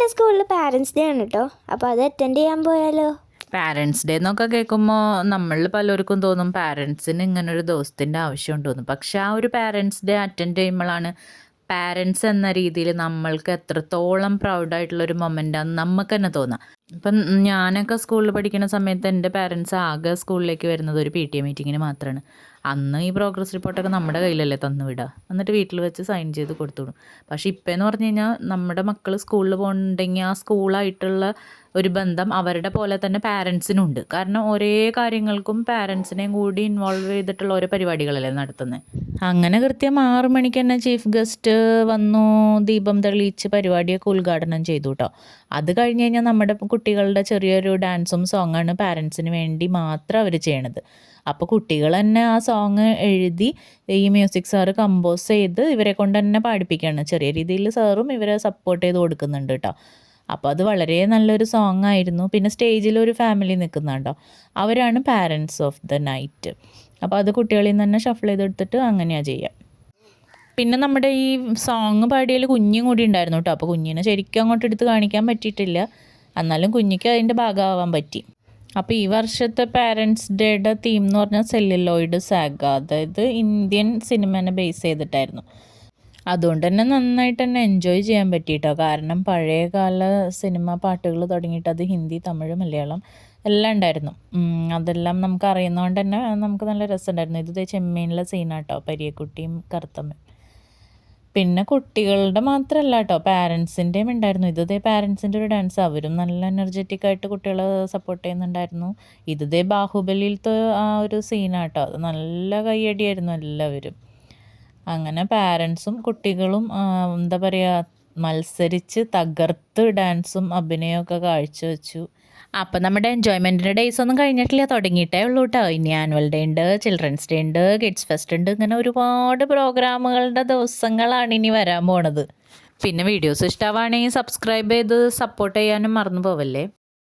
എൻ്റെ സ്കൂളിൽ parents day ആണ് കേട്ടോ. അപ്പോൾ അത് അറ്റൻഡ് ചെയ്യാൻ പോയാലോ? പാരൻസ് ഡേ എന്നൊക്കെ കേൾക്കുമ്പോൾ നമ്മളിൽ പലർക്കും തോന്നും പാരൻസിന് ഇങ്ങനൊരു ദിവസത്തിൻ്റെ ആവശ്യം തോന്നും. പക്ഷെ ആ ഒരു പാരൻസ് ഡേ അറ്റൻഡ് ചെയ്യുമ്പോഴാണ് പാരൻസ് എന്ന രീതിയിൽ നമ്മൾക്ക് എത്രത്തോളം പ്രൗഡായിട്ടുള്ളൊരു മൊമെൻ്റാന്ന് നമുക്ക് തന്നെ തോന്നാം. ഇപ്പം ഞാനൊക്കെ സ്കൂളിൽ പഠിക്കുന്ന സമയത്ത് എൻ്റെ പാരൻസ് ആകെ സ്കൂളിലേക്ക് വരുന്നത് ഒരു PTA മീറ്റിങ്ങിന് മാത്രമാണ്. അന്ന് ഈ പ്രോഗ്രസ് റിപ്പോർട്ടൊക്കെ നമ്മുടെ കയ്യിലല്ലേ തന്നു വിടുക, എന്നിട്ട് വീട്ടിൽ വെച്ച് സൈൻ ചെയ്ത് കൊടുത്തു വിടും. പക്ഷേ ഇപ്പോഴെന്ന് പറഞ്ഞു കഴിഞ്ഞാൽ നമ്മുടെ മക്കൾ സ്കൂളിൽ പോകുന്നുണ്ടെങ്കിൽ ആ സ്കൂളായിട്ടുള്ള ഒരു ബന്ധം അവരുടെ പോലെ തന്നെ പാരൻസിനുണ്ട്. കാരണം ഒരേ കാര്യങ്ങൾക്കും പാരൻസിനെയും കൂടി ഇൻവോൾവ് ചെയ്തിട്ടുള്ള ഓരോ പരിപാടികളല്ലേ നടത്തുന്നത്. അങ്ങനെ കൃത്യം 6 മണിക്ക് തന്നെ ചീഫ് ഗസ്റ്റ് വന്നു, ദീപം തെളിയിച്ച് പരിപാടിയൊക്കെ ഉദ്ഘാടനം ചെയ്തു കേട്ടോ. അത് കഴിഞ്ഞ് കഴിഞ്ഞാൽ നമ്മുടെ കുട്ടികളുടെ ചെറിയൊരു ഡാൻസും സോങ്ങാണ് പാരൻസിന് വേണ്ടി മാത്രം അവർ ചെയ്യണത്. അപ്പോൾ കുട്ടികൾ തന്നെ ആ സോങ് എഴുതി ഈ മ്യൂസിക് സാറ് കമ്പോസ് ചെയ്ത് ഇവരെ കൊണ്ട് തന്നെ പാടിപ്പിക്കുകയാണ്. ചെറിയ രീതിയിൽ സാറും ഇവരെ സപ്പോർട്ട് ചെയ്ത് കൊടുക്കുന്നുണ്ട് കേട്ടോ. അപ്പോൾ അത് വളരെ നല്ലൊരു സോങ് ആയിരുന്നു. പിന്നെ സ്റ്റേജിലൊരു ഫാമിലി നിൽക്കുന്നുണ്ടോ, അവരാണ് പാരൻസ് ഓഫ് ദ നൈറ്റ്. അപ്പോൾ അത് കുട്ടികളിൽ നിന്ന് തന്നെ ഷഫിൾ ചെയ്തെടുത്തിട്ട് അങ്ങനെയാണ് ചെയ്യുക. പിന്നെ നമ്മുടെ ഈ സോങ് പാടിയതിൽ കുഞ്ഞും കൂടി ഉണ്ടായിരുന്നു കേട്ടോ. അപ്പോൾ കുഞ്ഞിനെ ശരിക്കും അങ്ങോട്ട് എടുത്ത് കാണിക്കാൻ പറ്റിയിട്ടില്ല, എന്നാലും കുഞ്ഞിക്ക് അതിൻ്റെ ഭാഗമാവാൻ പറ്റി. അപ്പോൾ ഈ വർഷത്തെ പാരൻസ് ഡേയുടെ തീം എന്ന് പറഞ്ഞാൽ സെല്ലുലോയിഡ് സാഗ, അതായത് ഇന്ത്യൻ സിനിമനെ ബേസ് ചെയ്തിട്ടായിരുന്നു. അതുകൊണ്ട് തന്നെ നന്നായിട്ട് തന്നെ എൻജോയ് ചെയ്യാൻ പറ്റിയിട്ടോ. കാരണം പഴയകാല സിനിമ പാട്ടുകൾ തുടങ്ങിയിട്ട് അത് ഹിന്ദി, തമിഴ്, മലയാളം എല്ലാം ഉണ്ടായിരുന്നു. അതെല്ലാം നമുക്ക് അറിയുന്നതുകൊണ്ട് തന്നെ നമുക്ക് നല്ല രസമുണ്ടായിരുന്നു. ഇത് ചെമ്മീനിലെ സീനാട്ടോ, പരിയക്കുട്ടിയും കറുത്തമ്മയും. പിന്നെ കുട്ടികളുടെ മാത്രമല്ല കേട്ടോ, പാരൻസിൻ്റെയും ഉണ്ടായിരുന്നു. പാരൻസിൻ്റെ ഒരു ഡാൻസ്, അവരും നല്ല എനർജറ്റിക് ആയിട്ട് കുട്ടികളെ സപ്പോർട്ട് ചെയ്യുന്നുണ്ടായിരുന്നു. ബാഹുബലിയിലത്തെ ആ ഒരു സീനാട്ടോ, അത് നല്ല കയ്യടിയായിരുന്നു എല്ലാവരും. അങ്ങനെ പാരൻസും കുട്ടികളും എന്താ പറയുക, മത്സരിച്ച് തകർത്ത് ഡാൻസും അഭിനയമൊക്കെ കാഴ്ചവെച്ചു. അപ്പം നമ്മുടെ എൻജോയ്മെൻറ്റിൻ്റെ ഡേയ്സ് ഒന്നും കഴിഞ്ഞിട്ടില്ല, തുടങ്ങിയിട്ടേ ഉള്ളൂ കേട്ടോ. ഇനി ആനുവൽ ഡേ ഉണ്ട്, ചിൽഡ്രൻസ് ഡേ ഉണ്ട്, കിഡ്സ് ഫെസ്റ്റ് ഉണ്ട്, ഇങ്ങനെ ഒരുപാട് പ്രോഗ്രാമുകളുടെ ദിവസങ്ങളാണ് ഇനി വരാൻ പോണത്. പിന്നെ വീഡിയോസ് ഇഷ്ടമാവുകയാണെങ്കിൽ സബ്സ്ക്രൈബ് ചെയ്ത് സപ്പോർട്ട് ചെയ്യാനും മറന്നു പോവല്ലേ.